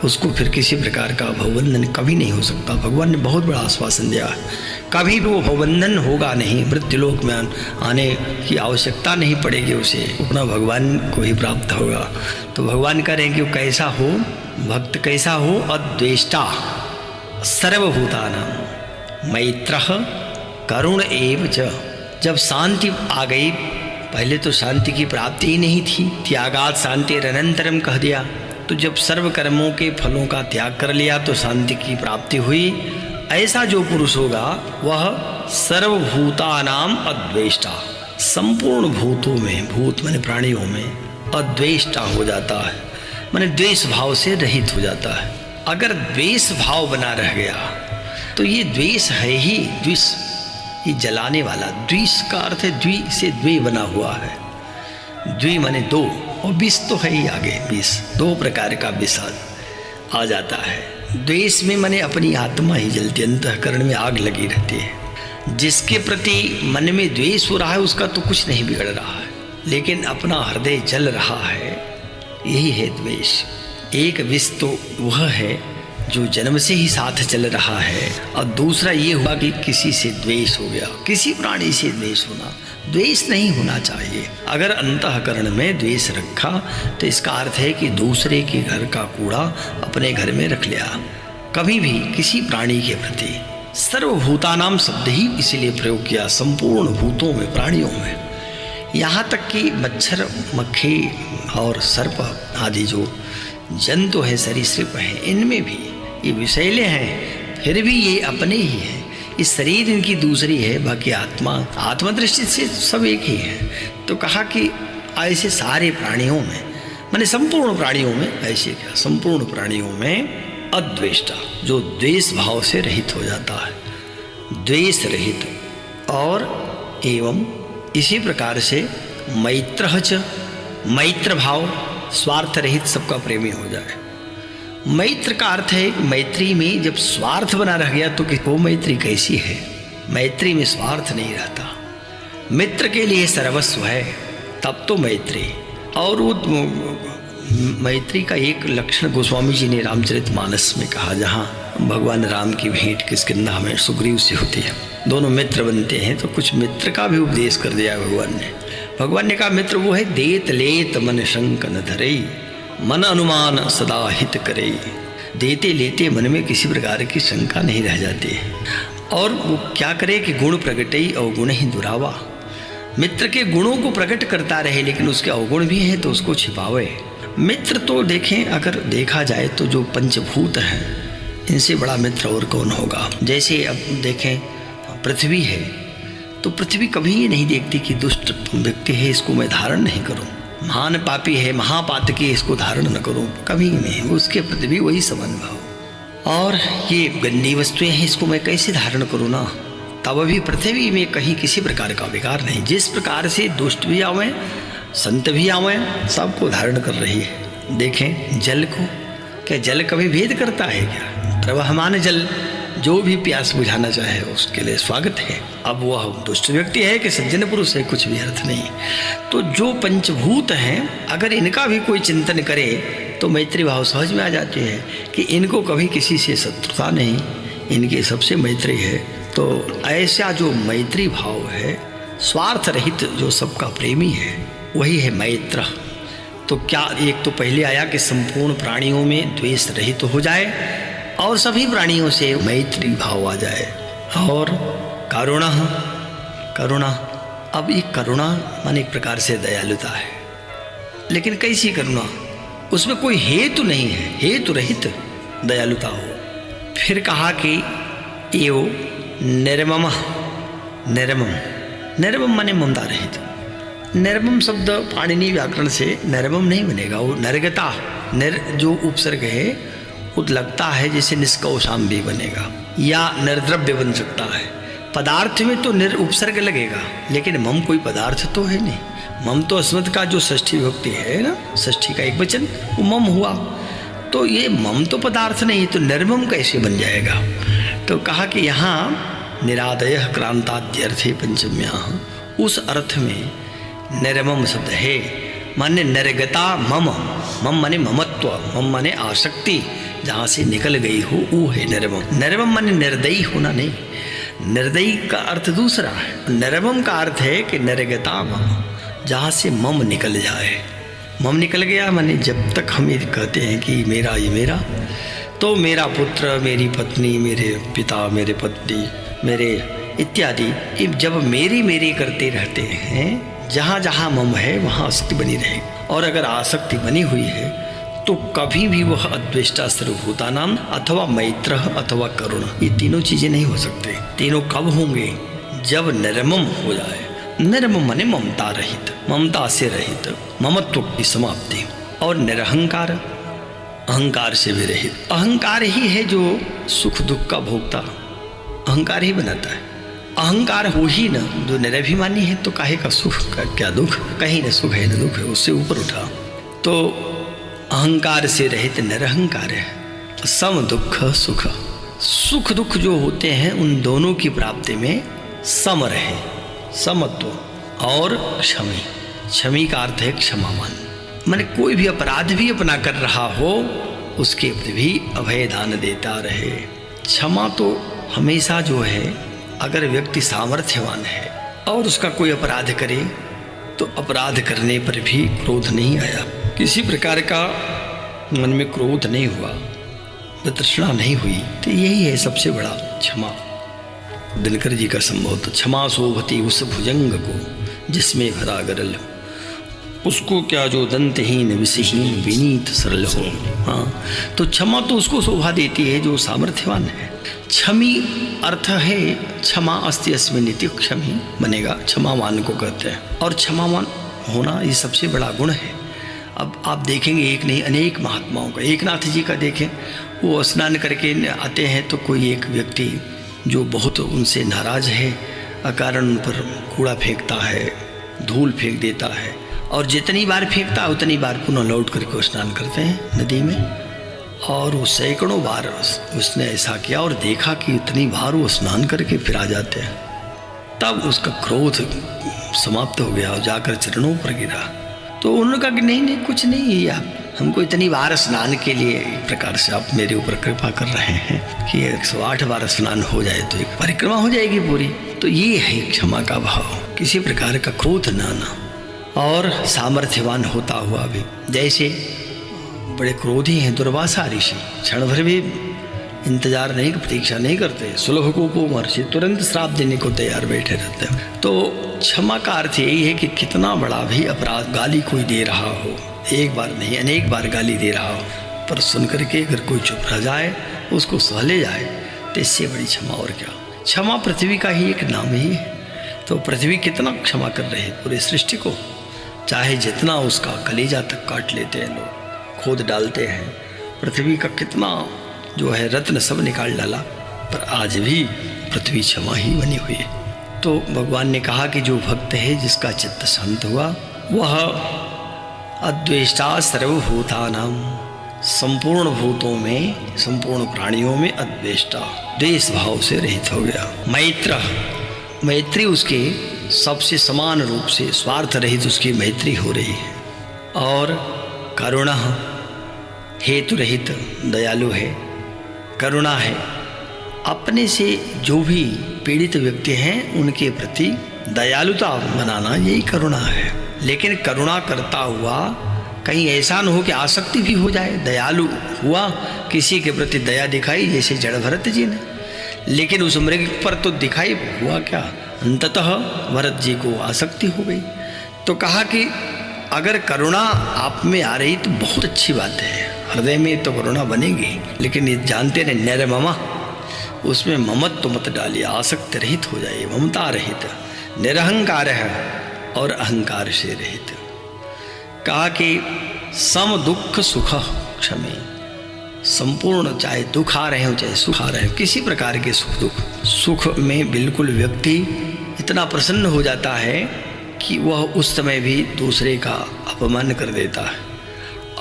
उसको फिर किसी प्रकार का भवबंधन कभी नहीं हो सकता। भगवान ने बहुत बड़ा आश्वासन दिया है, कभी भी वो भवबंधन होगा नहीं, मृत्युलोक में आने की आवश्यकता नहीं पड़ेगी उसे, अपना भगवान को ही प्राप्त होगा। तो भगवान करें कि वो कैसा हो, भक्त कैसा हो, अद्वेष्टा सर्वभूतानां मैत्रः करुण एव च। जब शांति आ गई, पहले तो शांति की प्राप्ति ही नहीं थी, त्यागात् शांतिरनंतरम कह दिया, तो जब सर्व कर्मों के फलों का त्याग कर लिया तो शांति की प्राप्ति हुई। ऐसा जो पुरुष होगा वह सर्वभूतानाम अद्वेष्टा, संपूर्ण भूतों में, भूत माने प्राणियों में अद्वेष्टा हो जाता है, माने द्वेष भाव से रहित हो जाता है। अगर द्वेष भाव बना रह गया तो ये द्वेष है ही, द्वेष ये जलाने वाला, द्वेष का अर्थ है द्वि से द्वे बना हुआ है, द्वि माने 2, और विष तो है ही आगे, विष 2 प्रकार का विष आ जाता है। द्वेष में माने अपनी आत्मा ही जलती, अंतःकरण में आग लगी रहती है। जिसके प्रति मन में द्वेष हो रहा है उसका तो कुछ नहीं बिगड़ रहा है, लेकिन अपना हृदय जल रहा है, यही है द्वेष। एक विष तो वह है जो जन्म से ही साथ चल रहा है, और दूसरा ये हुआ कि किसी से द्वेष हो गया, किसी प्राणी से द्वेष होना। द्वेष नहीं होना चाहिए। अगर अंतःकरण में द्वेष रखा तो इसका अर्थ है कि दूसरे के घर का कूड़ा अपने घर में रख लिया। कभी भी किसी प्राणी के प्रति, सर्वभूतानाम शब्द ही इसीलिए प्रयोग किया, संपूर्ण भूतों में, प्राणियों में, यहाँ तक कि मच्छर, मक्खी और सर्प आदि जो जंतु है, सरीसृप हैं, इनमें भी ये विषैले हैं, फिर भी ये अपने ही हैं। इस शरीर इनकी दूसरी है, बाकी आत्मा दृष्टि से सब एक ही है। तो कहा कि ऐसे सारे प्राणियों में, माने संपूर्ण प्राणियों में, ऐसे क्या संपूर्ण प्राणियों में अद्वेष्टा, जो द्वेष भाव से रहित हो जाता है, द्वेष रहित, और एवं इसी प्रकार से मैत्रः च, मैत्र भाव, स्वार्थ रहित, सबका प्रेमी हो जाए। मैत्र का अर्थ है मैत्री में जब स्वार्थ बना रह गया तो वो मैत्री कैसी है, मैत्री में स्वार्थ नहीं रहता, मित्र के लिए सर्वस्व है, तब तो मैत्री। और वो मैत्री का एक लक्षण गोस्वामी जी ने रामचरितमानस में कहा, जहाँ भगवान राम की भेंट किष्किंधा में सुग्रीव से होती है, दोनों मित्र बनते हैं, तो कुछ मित्र का भी उपदेश कर दिया भगवान ने। भगवान ने कहा मित्र वो है देत लेत मन शंक न धरे, मन अनुमान सदा हित करे। देते लेते मन में किसी प्रकार की शंका नहीं रह जाती, और वो क्या करे कि गुण प्रगटई अवगुण ही दुरावा, मित्र के गुणों को प्रकट करता रहे लेकिन उसके अवगुण भी हैं तो उसको छिपावे। मित्र तो देखें, अगर देखा जाए तो जो पंचभूत हैं इनसे बड़ा मित्र और कौन होगा। जैसे अब देखें पृथ्वी है, तो पृथ्वी कभी ये नहीं देखती कि दुष्ट व्यक्ति है इसको मैं धारण नहीं करूं, महान पापी है, महापातकी है इसको धारण न करूं, कभी नहीं, उसके प्रति भी वही समान भाव। और ये गंदी वस्तुएं हैं इसको मैं कैसे धारण करूं ना, तब भी पृथ्वी में कहीं किसी प्रकार का विकार नहीं। जिस प्रकार से दुष्ट भी आवे, संत भी आवे, सबको धारण कर रही है। देखें जल को, क्या जल कभी भेद करता है क्या? प्रवहमान जल जो भी प्यास बुझाना चाहे उसके लिए स्वागत है। अब वह दुष्ट व्यक्ति है कि सज्जन पुरुष है, कुछ भी अर्थ नहीं। तो जो पंचभूत हैं, अगर इनका भी कोई चिंतन करे तो मैत्री भाव सहज में आ जाती है कि इनको कभी किसी से शत्रुता नहीं, इनके सबसे मैत्री है। तो ऐसा जो मैत्री भाव है, स्वार्थ रहित जो सबका प्रेमी है, वही है मैत्र। तो क्या एक तो पहले आया कि संपूर्ण प्राणियों में द्वेष रहित हो जाए और सभी प्राणियों से मैत्री भाव आ जाए। और करुणा, करुणा, अब ये करुणा माने एक प्रकार से दयालुता है, लेकिन कैसी करुणा? उसमें कोई हेतु नहीं है, हेतु रहित दयालुता हो। फिर कहा कि एवं निर्मम, निर्मम, निर्मम माने ममता रहित। निर्मम शब्द पाणिनि व्याकरण से निर्मम नहीं बनेगा, वो निर्गता, जो उपसर्ग है वो लगता है जैसे निष्कौशाम भी बनेगा, या निर्द्रव्य बन सकता है। पदार्थ में तो उपसर्ग लगेगा, लेकिन मम कोई पदार्थ तो है नहीं। मम तो अस्मत् का जो षष्ठी विभक्ति है ना, षष्ठी का एक वचन, वो मम हुआ। तो ये मम तो पदार्थ नहीं, तो निर्मम कैसे बन जाएगा? तो कहा कि यहाँ निरादय क्रांताद्यर्थे पंचम्या, उस अर्थ में निर्मम शब्द है, माने निर्गता मम, मम माने ममत्व, मम माने आसक्ति, जहाँ से निकल गई हो वो है निर्मम। निर्मम माने निर्दयी होना नहीं, निर्दयी का अर्थ दूसरा है। निर्मम का अर्थ है कि निर्गता मम, जहाँ से मम निकल जाए। मम निकल गया माने जब तक हम ये कहते हैं कि मेरा, ये मेरा, तो मेरा पुत्र, मेरी पत्नी, मेरे पिता, मेरे पत्नी, मेरे इत्यादि, जब मेरी मेरी करते रहते हैं, जहाँ जहाँ मम है वहाँ आसक्ति बनी रहेगी। और अगर आसक्ति बनी हुई है तो कभी भी वह अद्वेष्टा सर्वभूतानाम अथवा मैत्र अथवा करुण, ये तीनों चीजें नहीं हो सकते। तीनों कब होंगे? जब निर्मम हो जाए। निर्मम माने ममता रहित, ममता से रहित, ममत्व की समाप्ति। और निरहंकार, अहंकार से भी रहित। अहंकार ही है जो सुख दुख का भोक्ता, अहंकार ही बनाता है। अहंकार हो ही न जो निरभिमानी है, तो काहे का सुख का क्या दुख, कहीं न सुख है न दुख है, उससे ऊपर उठा। तो अहंकार से रहित निरहंकार है। सम दुख सुख, सुख दुख जो होते हैं उन दोनों की प्राप्ति में सम रहे, समत्व। और क्षमी, क्षमी का अर्थ है क्षमावान, माने कोई भी अपराध भी अपना कर रहा हो उसके प्रति भी अभय दान देता रहे। क्षमा तो हमेशा जो है, अगर व्यक्ति सामर्थ्यवान है और उसका कोई अपराध करे तो अपराध करने पर भी क्रोध नहीं आया, किसी प्रकार का मन में क्रोध नहीं हुआ, वितृष्णा नहीं हुई, तो यही है सबसे बड़ा क्षमा। दिनकर जी का संभव तो क्षमा शोभती उस भुजंग को जिसमें भरा गरल, उसको क्या जो दंतहीन विषहीन विनीत सरल हो। हाँ, तो क्षमा तो उसको शोभा देती है जो सामर्थ्यवान है। क्षमी अर्थ है क्षमा अस्ति अस्मिन् इति, क्षमी बनेगा, क्षमावान को कहते हैं। और क्षमावान होना ये सबसे बड़ा गुण है। अब आप देखेंगे एक नहीं अनेक महात्माओं का, एकनाथ जी का देखें, वो स्नान करके आते हैं तो कोई एक व्यक्ति जो बहुत उनसे नाराज है, अकारण उन पर कूड़ा फेंकता है, धूल फेंक देता है, और जितनी बार फेंकता है उतनी बार पुनः लौट करके स्नान करते हैं नदी में। और वो सैकड़ों बार उसने ऐसा किया और देखा कि इतनी बार वो स्नान करके फिर आ जाते हैं। तब उसका क्रोध समाप्त हो गया और जाकर चरणों पर गिरा। तो उन्होंने कहा कि नहीं नहीं कुछ नहीं, आप हमको इतनी बार स्नान के लिए एक प्रकार से आप मेरे ऊपर कृपा कर रहे हैं कि 108 बार स्नान हो जाए तो एक परिक्रमा हो जाएगी पूरी। तो ये है क्षमा का भाव, किसी प्रकार का क्रोध न आना। और सामर्थ्यवान होता हुआ भी, जैसे बड़े क्रोधी हैं दुर्वासा ऋषि, क्षण भर भी इंतजार नहीं, प्रतीक्षा नहीं करते, सुलभ कोपो महर्षि तुरंत श्राप देने को तैयार बैठे रहते हैं। तो क्षमा का अर्थ यही है कि कितना बड़ा भी अपराध, गाली कोई दे रहा हो, एक बार नहीं अनेक बार गाली दे रहा हो, पर सुन करके अगर कोई चुप रह जाए, उसको सह ले जाए, तो इससे बड़ी क्षमा और क्या। क्षमा पृथ्वी का ही एक नाम ही है। तो पृथ्वी कितना क्षमा कर रहे हैं पूरे सृष्टि को, चाहे जितना उसका कलेजा तक काट लेते हैं लोग, खोद डालते हैं, पृथ्वी का कितना जो है रत्न सब निकाल डाला, पर आज भी पृथ्वी क्षमा ही बनी हुई है। तो भगवान ने कहा कि जो भक्त है जिसका चित्त शांत हुआ, वह अद्वेष्टा सर्वभूतानां संपूर्ण भूतों में, संपूर्ण प्राणियों में अद्वेष्टा, द्वेष भाव से रहित हो गया। मैत्र, मैत्री उसके सबसे समान रूप से स्वार्थ रहित उसकी मैत्री हो रही है। और करुणा, हेतु रहित दयालु है, करुणा है। अपने से जो भी पीड़ित व्यक्ति हैं उनके प्रति दयालुता बनाना, यही करुणा है। लेकिन करुणा करता हुआ कहीं ऐसा न हो कि आसक्ति भी हो जाए। दयालु हुआ, किसी के प्रति दया दिखाई, जैसे जड़ भरत जी ने, लेकिन उस मृग पर तो दिखाई हुआ क्या, अंततः भरत जी को आसक्ति हो गई। तो कहा कि अगर करुणा आप में आ रही तो बहुत अच्छी बात है, हृदय में तो करुणा बनेगी, लेकिन ये जानते रहे निर्ममा, उसमें ममत्व मत डालिए, आसक्त रहित हो जाइए, ममता रहित, निरहंकार है और अहंकार से रहित। कहा कि सम दुख सुख क्षमे, संपूर्ण चाहे दुख आ रहे हो चाहे सुख आ रहे हो, किसी प्रकार के सुख दुख, सुख में बिल्कुल व्यक्ति इतना प्रसन्न हो जाता है कि वह उस समय भी दूसरे का अपमान कर देता है,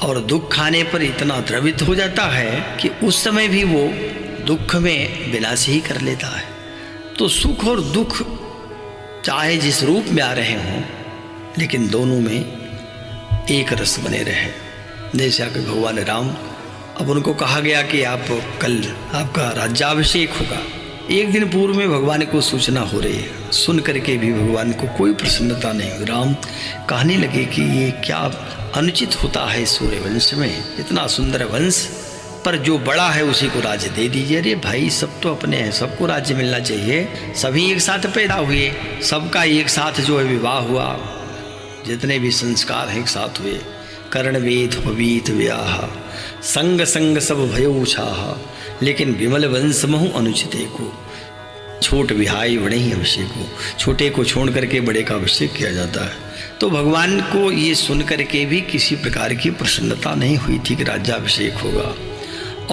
और दुख खाने पर इतना द्रवित हो जाता है कि उस समय भी वो दुख में विनाश ही कर लेता है। तो सुख और दुख चाहे जिस रूप में आ रहे हों, लेकिन दोनों में एक रस बने रहे। जैसे कि भगवान राम, अब उनको कहा गया कि आप कल आपका राज्याभिषेक होगा। एक दिन पूर्व में भगवान को सूचना हो रही है, सुन करके भी भगवान को कोई प्रसन्नता नहीं हुई। राम कहने लगे कि ये क्या अनुचित होता है सूर्यवंश में, इतना सुंदर वंश, पर जो बड़ा है उसी को राज्य दे दीजिए। अरे भाई, सब तो अपने हैं, सबको राज्य मिलना चाहिए, सभी एक साथ पैदा हुए, सबका एक साथ जो है विवाह हुआ, जितने भी संस्कार हैं एक साथ हुए, कर्णवेद पवीत व्याह, संग संग सब भयो छाह, लेकिन विमल वंश महु अनुचिते को, छोट विहाई बड़े ही अभिषेक को, छोटे को छोड़ करके बड़े का अभिषेक किया जाता है। तो भगवान को ये सुन करके भी किसी प्रकार की प्रसन्नता नहीं हुई थी कि राज्याभिषेक होगा।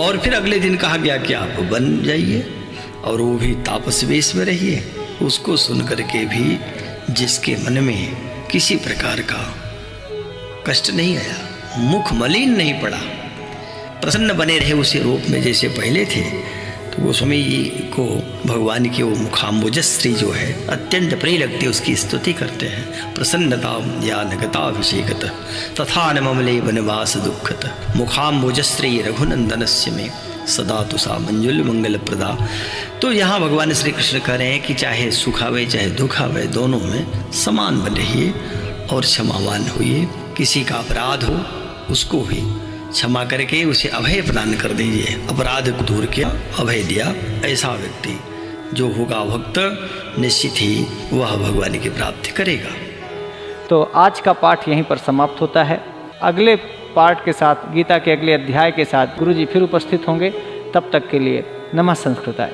और फिर अगले दिन कहा गया कि आप बन जाइए और वो भी तापस वेश में रहिए। उसको सुन करके भी जिसके मन में किसी प्रकार का कष्ट नहीं आया, मुख मलिन नहीं पड़ा, प्रसन्न बने रहे उसी रूप में जैसे पहले थे, तो गोस्वामी जी को भगवान की वो मुखाम्बुजश्री जो है अत्यंत प्रिय लगती है, उसकी स्तुति करते हैं। प्रसन्नता या नगताभिषेकत तथा न ममले वनवास दुखत मुखाम्बुजश्री रघुनंदनस्य में सदा तुषा मंजुल मंगल प्रदा। तो यहाँ भगवान श्री कृष्ण कह रहे हैं कि चाहे सुख आवे चाहे दुख आवे, दोनों में समान बने रहिए और क्षमावान होइए। किसी का अपराध हो उसको भी क्षमा करके उसे अभय प्रदान कर दीजिए, अपराध को दूर किया, अभय दिया। ऐसा व्यक्ति जो होगा भक्त, निश्चित ही वह भगवान की प्राप्ति करेगा। तो आज का पाठ यहीं पर समाप्त होता है। अगले पाठ के साथ, गीता के अगले अध्याय के साथ गुरुजी फिर उपस्थित होंगे। तब तक के लिए नमः संस्कृताय।